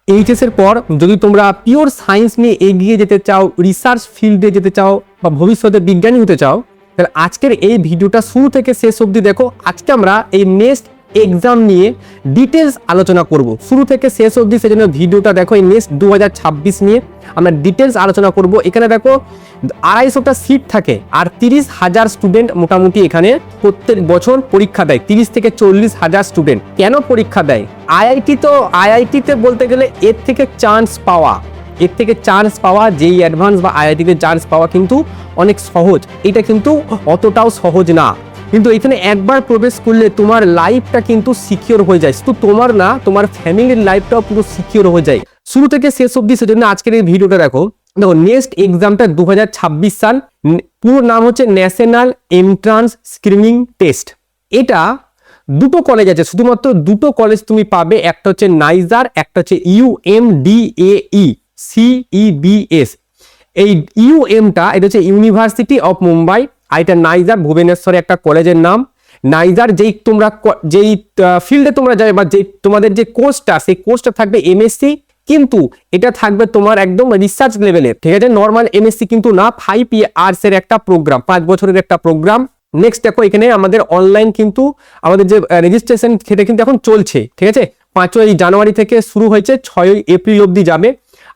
HS এর পর যদি তোমরা পিওর সায়েন্স নিয়ে এগিয়ে যেতে চাও, রিসার্চ ফিল্ডে যেতে চাও বা ভবিষ্যতে বিজ্ঞানী হতে চাও, তাহলে আজকের এই ভিডিওটা শুরু থেকে শেষ অবধি দেখো। আজকে আমরা এই নেক্সট এক্সাম নিয়ে ডিটেলস আলোচনা করব, শুরু থেকে শেষ অবধি। সেজন্য ভিডিওটা দেখো। এই নেক্সট 2026 নিয়ে আমরা ডিটেলস আলোচনা করব। এখানে দেখো 250টা সিট থাকে আর 30,000 স্টুডেন্ট মোটামুটি এখানে প্রত্যেক বছর পরীক্ষা দেয়। 30 থেকে 40,000 স্টুডেন্ট কেন পরীক্ষা দেয়? আইআইটিতে বলতে গেলে এর থেকে চান্স পাওয়া যেই অ্যাডভান্স বা আইআইটিতে চান্স পাওয়া কিন্তু অনেক সহজ। এটা কিন্তু অতটাও সহজ না। কিন্তু এখানে একবার প্রবেশ করলে তোমার লাইফটা কিন্তু সিকিউর হয়ে যায়। শুধু তোমার না, তোমার ফ্যামিলির লাইফটাও পুরো সিকিউর হয়ে যায় শুরু থেকে শেষ অবধি। সেজন্য আজকের এই ভিডিওটা দেখো। নেক্সট এক্সামটা 2026 সাল, পুরো নাম হচ্ছে ন্যাশনাল এন্ট্রান্স স্ক্রিনিং টেস্ট। এটা দুটো কলেজ আছে, শুধুমাত্র দুটো কলেজ তুমি পাবে। একটা হচ্ছে নাইজার, একটা হচ্ছে UMDAE CEBS। এই UMটা এটা হচ্ছে ইউনিভার্সিটি অফ মুম্বাই, আর এটা নাইজার ভুবনেশ্বরে একটা কলেজের নাম। নাইজার যেই ফিল্ডে তোমরা যাবে বা যেই তোমাদের যে কোর্সটা, সেই কোর্সটা থাকবে MSc, কিন্তু এটা থাকবে তোমার একদম রিসার্চ লেভেলের, ঠিক আছে? নর্মাল MSc কিন্তু না, 5 ইয়ার্স এর একটা প্রোগ্রাম, 5 বছরের একটা প্রোগ্রাম। নেক্সট দেখো, এখানে আমাদের অনলাইন কিন্তু আমাদের যে রেজিস্ট্রেশন সেটা কিন্তু এখন চলছে, ঠিক আছে? 5ই জানুয়ারি থেকে শুরু হয়েছে, 6ই এপ্রিল অবধি যাবে।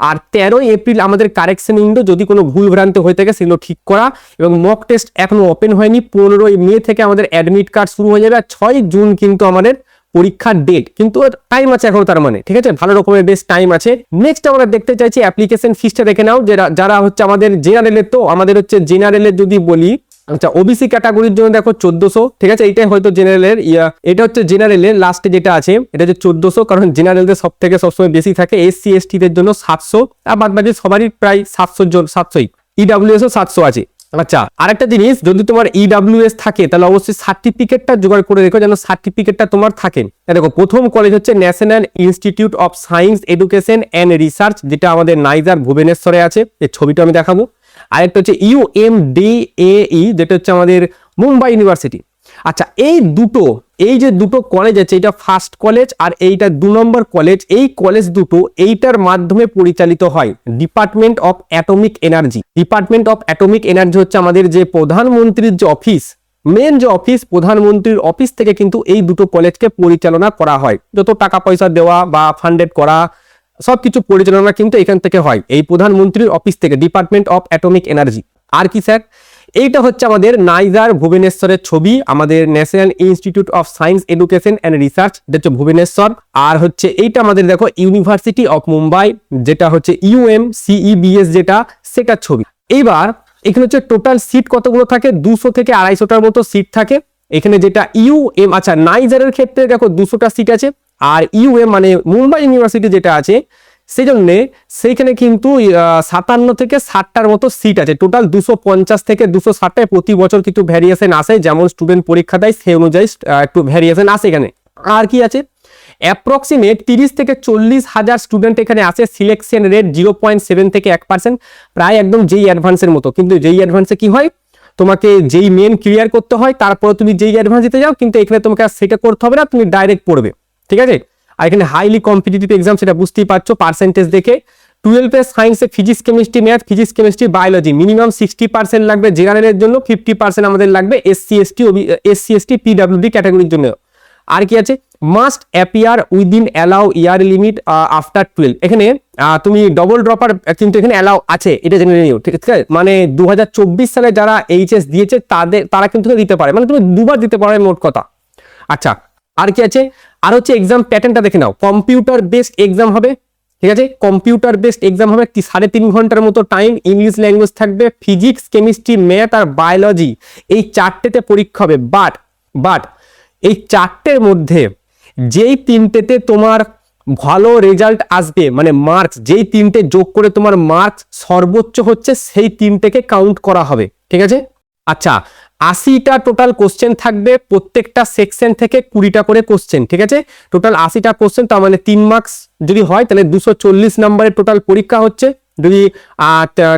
আর 13ই এপ্রিল আমাদের কারেকশন উইন্ডো, যদি কোনো ভুল ভ্রান্তি হয়ে থাকে সেগুলো ঠিক করা। এবং মক টেস্ট এখনো ওপেন হয়নি। 15ই মে থেকে আমাদের অ্যাডমিট কার্ড শুরু হয়ে যাবে। আর 6ই জুন কিন্তু আমাদের পরীক্ষার ডেট, কিন্তু টাইম আছে এখনো, তার মানে ঠিক আছে, ভালো রকমের বেশ টাইম আছে। নেক্সট আমরা দেখতে চাইছি অ্যাপ্লিকেশন ফিসটা দেখে নাও। যারা হচ্ছে আমাদের জেনারেলের, তো আমাদের হচ্ছে জেনারেলের যদি বলি, আচ্ছা ওবিসি ক্যাটাগরির জন্য দেখো 1400, ঠিক আছে? এইটাই হয়তো জেনারেলের এটা হচ্ছে জেনারেলের লাস্টে যেটা আছে, এটা হচ্ছে 1400, কারণ জেনারেলদের সব থেকে সবসময় বেশি থাকে। SC ST দের জন্য 700, আর বাদ বাকি সবারই প্রায় 700ই। EWS ও 700 আছে। আচ্ছা, আরেকটা জিনিস, যদি তোমার EWS থাকে তাহলে অবশ্যই সার্টিফিকেটটা জোগাড় করে রেখো, যেন সার্টিফিকেটটা তোমার থাকে। দেখো, প্রথম কলেজ হচ্ছে national institute of science education and research, যেটা আমাদের নাইজার ভুবনেশ্বরে আছে। এই ছবিটা আমি দেখাবো। আরেকটা হচ্ছে UMDAE, যেটা হচ্ছে আমাদের মুম্বাই ইউনিভার্সিটি। আচ্ছা, এই যে দুটো কলেজ আছে, এটা ফার্স্ট কলেজ আর এইটা 2 নম্বর কলেজ। এই কলেজ দুটো এইটার মাধ্যমে পরিচালিত হয় department of atomic energy. Department of atomic energy হচ্ছে আমাদের যে প্রধানমন্ত্রীর যে অফিস, মেন যে অফিস, প্রধানমন্ত্রীর অফিস থেকে কিন্তু এই দুটো কলেজকে পরিচালনা করা হয়। যত টাকা পয়সা দেওয়া বা ফান্ডেড করা, সবকিছু পরিচালনা কিন্তু এখান থেকে হয়, এই প্রধানমন্ত্রীর অফিস থেকে, ডিপার্টমেন্ট অফ অ্যাটমিক এনার্জি। আর কি স্যার? এইটা হচ্ছে আমাদের নাইজার ভুবনেশ্বরের ছবি, আমাদের national institute of science education and research, এটা হচ্ছে ভুবনেশ্বর। আর হচ্ছে এইটা আমাদের দেখো ইউনিভার্সিটি অফ মুম্বাই, যেটা হচ্ছে UMCEBS, যেটা সেটার ছবি। এইবার এখানে হচ্ছে টোটাল সিট কতগুলো থাকে? 200 থেকে 250টার মতো সিট থাকে এখানে। যেটা আচ্ছা, নাইজারের ক্ষেত্রে দেখো 200টা সিট আছে। আর মানে মুম্বাই ইউনিভার্সিটি যেটা আছে, সেইখানে কিন্তু 57 থেকে 60টার মতো সিট আছে। টোটাল 250 থেকে 260টায় প্রতি বছর কিছু ভ্যারিয়েশন আসে, যেমন স্টুডেন্ট পরীক্ষা দেয় সেই অনুযায়ী একটু ভ্যারিয়েশন আসে এখানে। আর কি আছে? অ্যাপ্রক্সিমেট 30 থেকে 40,000 স্টুডেন্ট এখানে আসে। সিলেকশন রেট 0.7 থেকে 1%, প্রায় একদম যেই অ্যাডভান্সের মতো। কিন্তু যেই অ্যাডভান্সে কি হয়, তোমাকে যেই মেন ক্লিয়ার করতে হয়, তারপরে তুমি যেই অ্যাডভান্স দিতে যাও, কিন্তু এখানে তোমাকে সেটা করতে হবে না, তুমি ডাইরেক্ট পড়বে, ঠিক আছে? আর এখানে হাইলি কম্পিটিটিভ এক্সাম, সেটা বুঝতেই পারছো পার্সেন্টেজ দেখে। 12 সায়েন্সে physics chemistry math, physics chemistry biology minimum 60% লাগবে জেনারেলের জন্য, 50% আমাদের লাগবে SC ST PWD ক্যাটাগরির জন্য। আর কি আছে? মাস্ট অ্যাপিয়ার উইদিন অ্যালাউ ইয়ার লিমিট আফটার 12। এখানে তুমি ডবল ড্রপার কিন্তু এখানে অ্যালাউ আছে, এটা জেনে নিও, ঠিক আছে? মানে 2024 সালে যারা HS দিয়েছে তারা কিন্তু দিতে পারে, মানে তুমি দুবার দিতে পারো, মোট কথা। আচ্ছা, আর কি আছে? আর হচ্ছে এক্সাম প্যাটার্নটা দেখে নাও। কম্পিউটার বেসড এক্সাম হবে, ঠিক আছে? কম্পিউটার বেসড এক্সাম হবে, 3.5 ঘন্টার মতো টাইম। ইংলিশ ল্যাঙ্গুয়েজ থাকবে, ফিজিক্স কেমিস্ট্রি ম্যাথ আর বায়োলজি, এই 4টেতে পরীক্ষা হবে। বাট এই 4টের মধ্যে যেই 3টেতে তোমার ভালো রেজাল্ট আসবে, মানে মার্কস যেই 3টে যোগ করে তোমার মার্কস সর্বোচ্চ হচ্ছে, সেই 3টেকে কাউন্ট করা হবে, ঠিক আছে? আচ্ছা, 80টা টোটাল কোশ্চেন থাকবে, প্রত্যেকটা সেকশন থেকে 20টা করে কোশ্চেন, ঠিক আছে? টোটাল 80টা কোশ্চেন, তার মানে 3 মার্কস যদি হয় তাহলে 240 নম্বরের টোটাল পরীক্ষা হচ্ছে। যদি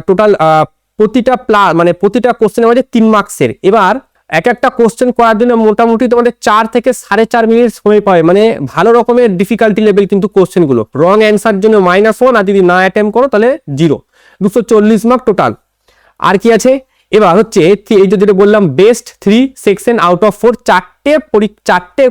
টোটাল প্রতিটা কোশ্চেনের মধ্যে 3 মার্কসের। এবার এক একটা কোশ্চেন করার জন্য মোটামুটি তোমাদের 4 থেকে 4.5 মিনিট সময় পাবে, মানে ভালো রকমের ডিফিকাল্টি লেভেল কিন্তু কোশ্চেন গুলো। রং অ্যান্সার জন্য -1, আর যদি না অ্যাটেম্প করো তাহলে 0, 240 মার্ক টোটাল। আর কি আছে, এবার হচ্ছে এই যে যেটা বললাম বেস্ট 3 সেকশন আউট অফ 4, চারটে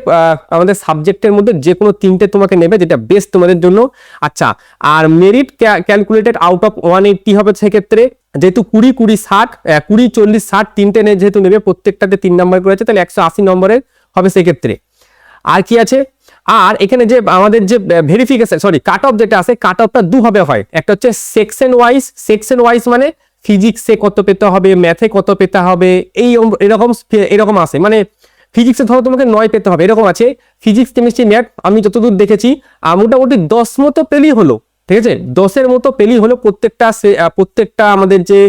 আমাদের সাবজেক্টের মধ্যে যে কোনো 3টে তোমাকে নেবে, যেটা বেস্ট তোমাদের জন্য। আচ্ছা, আর মেরিট ক্যালকুলেটেড আউট অফ 180 হবে সেক্ষেত্রে, যেহেতু 20, 20, 60, 20, 40, 60 3টে যেহেতু নেবে, প্রত্যেকটাতে 3 নাম্বার করে আছে, তাহলে 180 নম্বরের হবে সেক্ষেত্রে। আর কি আছে, আর এখানে যে আমাদের যে ভেরিফিকেশন কাট অফ যেটা আছে, কাট অফটা দুভাবে হয়। একটা হচ্ছে সেকশন ওয়াইজ, মানে ফিজিক্সে কত পেতে হবে, ম্যাথে কত পেতে হবে, এরকম আছে। মানে ফিজিক্সে ধরো তোমাকে 9 পেতে হবে, এরকম আছে। ফিজিক্স, কেমিস্ট্রি, ম্যাথ আমি যতদূর দেখেছি মোটামুটি 10 মতো পেলেই হলো, ঠিক আছে, 10-এর মতো পেলেই হলো। প্রত্যেকটা আমাদের যে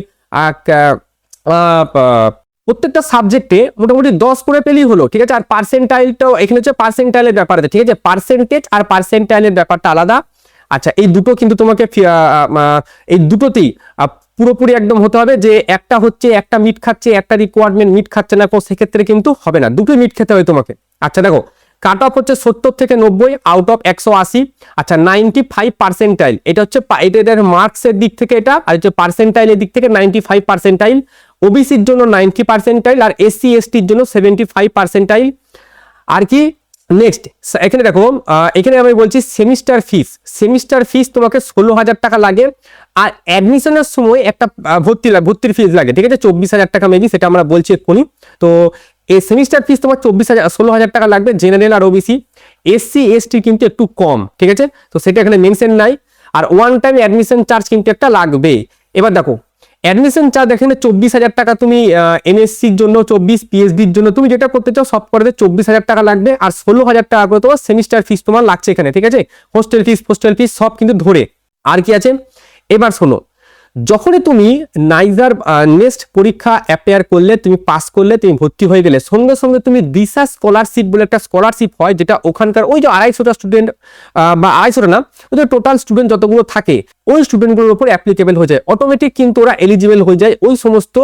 প্রত্যেকটা সাবজেক্টে মোটামুটি 10 করে পেলেই হলো, ঠিক আছে। আর পার্সেন্টাইলটাও এখানে হচ্ছে পার্সেন্টাইলের ব্যাপার আছে, ঠিক আছে, পার্সেন্টেজ আর পার্সেন্টাইলের ব্যাপারটা আলাদা। আচ্ছা, এই দুটো কিন্তু তোমাকে এই দুটোতেই পুরোপুরি একদম হতে হবে, যে একটা হচ্ছে একটা মিট খাচ্ছে, একটা রিকোয়ারমেন্ট মিট খাচ্ছে না, সেক্ষেত্রে কিন্তু হবে না, দুটোই মিট খেতে হবে তোমাকে। আচ্ছা দেখো, কাট অফ হচ্ছে 70 থেকে 90 আউট অফ 180। আচ্ছা, 95 পার্সেন্টাইল, এটা হচ্ছে এটার মার্কসের দিক থেকে এটা, আর হচ্ছে পার্সেন্টাইলের দিক থেকে 95 পার্সেন্টাইল। ওবিসির জন্য 90 পার্সেন্টাইল, আর এসসি এসটির জন্য 75 পার্সেন্টাইল। আর কি নেক্সট, এখানে দেখো, এখানে আমি বলছি সেমিস্টার ফিস তোমাকে 16,000 টাকা লাগে। আর অ্যাডমিশনের সময় একটা ভর্তির ফিস লাগে, ঠিক আছে, 24,000 টাকা মেবি, সেটা আমরা বলছি এক্ষুনি। তো এই সেমিস্টার ফিস তোমার 16,000 টাকা লাগবে, জেনারেল আর ওবিসি। এসসি এসটি কিন্তু একটু কম, ঠিক আছে, তো সেটা এখানে মেনশন নাই। আর ওয়ান টাইম অ্যাডমিশন চার্জ কিন্তু একটা লাগবে। এবার দেখো, অ্যাডমিশন চার্জ এখানে 24,000 টাকা, তুমি এমএসসির জন্য 24, পিএইচডির জন্য তুমি যেটা করতে চাও সব করতে 24,000 টাকা লাগবে। আর 16,000 টাকা করে তোমার সেমিস্টার ফিস তোমার লাগছে এখানে, ঠিক আছে, হোস্টেল ফিস সব কিন্তু ধরে। আর কি আছে, এবার শোনো, যখনই তুমি নাইজার নেক্সট পরীক্ষা অ্যাপেয়ার করলে, তুমি পাস করলে, তুমি ভর্তি হয়ে গেলে, সঙ্গে সঙ্গে তুমি রিসার্চ স্কলারশিপ বলে একটা স্কলারশিপ হয়, যেটা ওখানকার ওই যে 250টা স্টুডেন্ট, বা 250টা না, ওই যে টোটাল স্টুডেন্ট যতগুলো থাকে ওই স্টুডেন্টগুলোর উপর অ্যাপ্লিকেবল হয়ে যায়, অটোমেটিক কিন্তু ওরা এলিজিবল হয়ে যায় ওই সমস্ত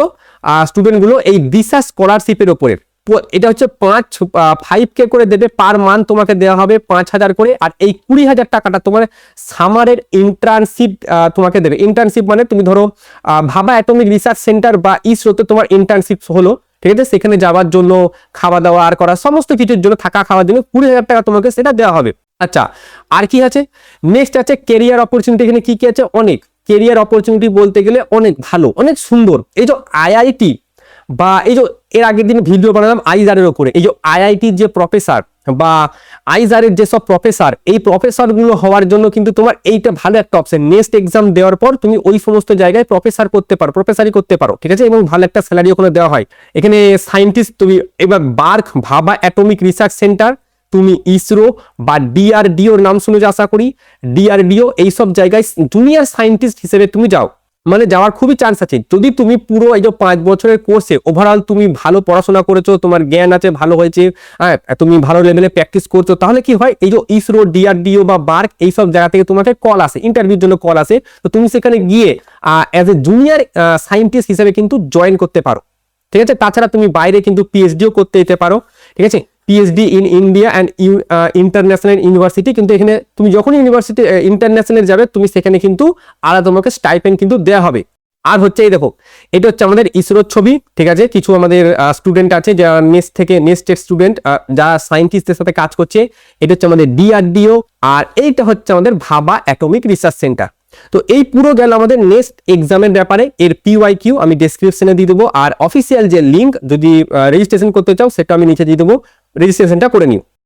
স্টুডেন্টগুলো এই রিসার্চ স্কলারশিপের উপরে। এটা হচ্ছে 5K করে দেবে পার মান্থ, তোমাকে দেওয়া হবে 5,000 করে। আর এই 20,000 টাকাটা তোমার সামারের ইন্টার্নশিপ তোমাকে দেবে। ইন্টার্নশিপ মানে তুমি ধরো ভাবা অ্যাটমিক রিসার্চ সেন্টার বা ইসরোতে তোমার ইন্টার্নশিপ হলো, ঠিক আছে, সেখানে যাওয়ার জন্য খাওয়া দাওয়া আর করা সমস্ত কিছুর জন্য, থাকা খাওয়ার জন্য 20,000 টাকা তোমাকে সেটা দেওয়া হবে। আচ্ছা, আর কি আছে, নেক্সট আছে কেরিয়ার অপরচুনিটি। এখানে কি কি আছে, অনেক কেরিয়ার অপরচুনিটি বলতে গেলে অনেক ভালো, অনেক সুন্দর। এই যে আইআইটি বা এই যে এর আগের দিন ভিডিও বানালাম আইজারের উপরে, এই যে আইআইটির যে প্রফেসর বা আইজারের যেসব প্রফেসর, এই প্রফেসরগুলো হওয়ার জন্য কিন্তু তোমার এইটা ভালো একটা অপশন। নেক্সট এক্সাম দেওয়ার পর তুমি ওই সমস্ত জায়গায় প্রফেসারি করতে পারো, ঠিক আছে, এবং ভালো একটা স্যালারি ওখানে দেওয়া হয়। এখানে সায়েন্টিস্ট তুমি এবার বার্ক ভাবা অ্যাটমিক রিসার্চ সেন্টার, তুমি ইসরো বা ডিআরডিওর নাম শুনেছো আশা করি, ডিআরডিও, এইসব জায়গায় জুনিয়র সায়েন্টিস্ট হিসেবে তুমি যাও, মানে যাওয়ার খুবই চান্স আছে যদি তুমি পুরো এই যে 5 বছরের কোর্সে ওভারঅল তুমি ভালো পড়াশোনা করেছো, তোমার জ্ঞান আছে, ভালো হয়েছে, হ্যাঁ, তুমি ভালো লেভেলে প্র্যাকটিস করছো, তাহলে কি হয়, এই যে ইসরো, ডিআরডিও বা বার্ক এইসব জায়গা থেকে তোমাকে কল আসে, ইন্টারভিউর জন্য কল আসে, তো তুমি সেখানে গিয়ে অ্যাজ এ জুনিয়র সায়েন্টিস্ট হিসেবে কিন্তু জয়েন করতে পারো, ঠিক আছে। তাছাড়া তুমি বাইরে কিন্তু পিএইচডিও করতে যেতে পারো, ঠিক আছে, PhD in India and international university. কিন্তু এখানে তুমি যখন ইউনিভার্সিটি ইন্টারন্যাশনাল যাবে, তুমি সেখানে কিন্তু আলাদা তোমাকে স্টাইপেন্ড কিন্তু দেওয়া হবে। আর হচ্ছে এই দেখো, এটা হচ্ছে আমাদের ইসরোর ছবি, ঠিক আছে, কিছু আমাদের স্টুডেন্ট আছে যারা নেক্সট স্টুডেন্ট যারা সায়েন্টিস্টদের সাথে কাজ করছে। এটা হচ্ছে আমাদের ডিআরডিও, আর এইটা হচ্ছে আমাদের ভাবা অ্যাটমিক রিসার্চ সেন্টার। তো এই পুরো গেল আমাদের নেক্সট এক্সামের ব্যাপারে। এর পিওয়াইকিউ আমি ডেসক্রিপশনে দিয়ে দেবো, আর অফিসিয়াল যে লিঙ্ক যদি রেজিস্ট্রেশন করতে চাও সেটা আমি নিচে দিয়ে দেবো, রেজিস্ট্রেশনটা করে নিও।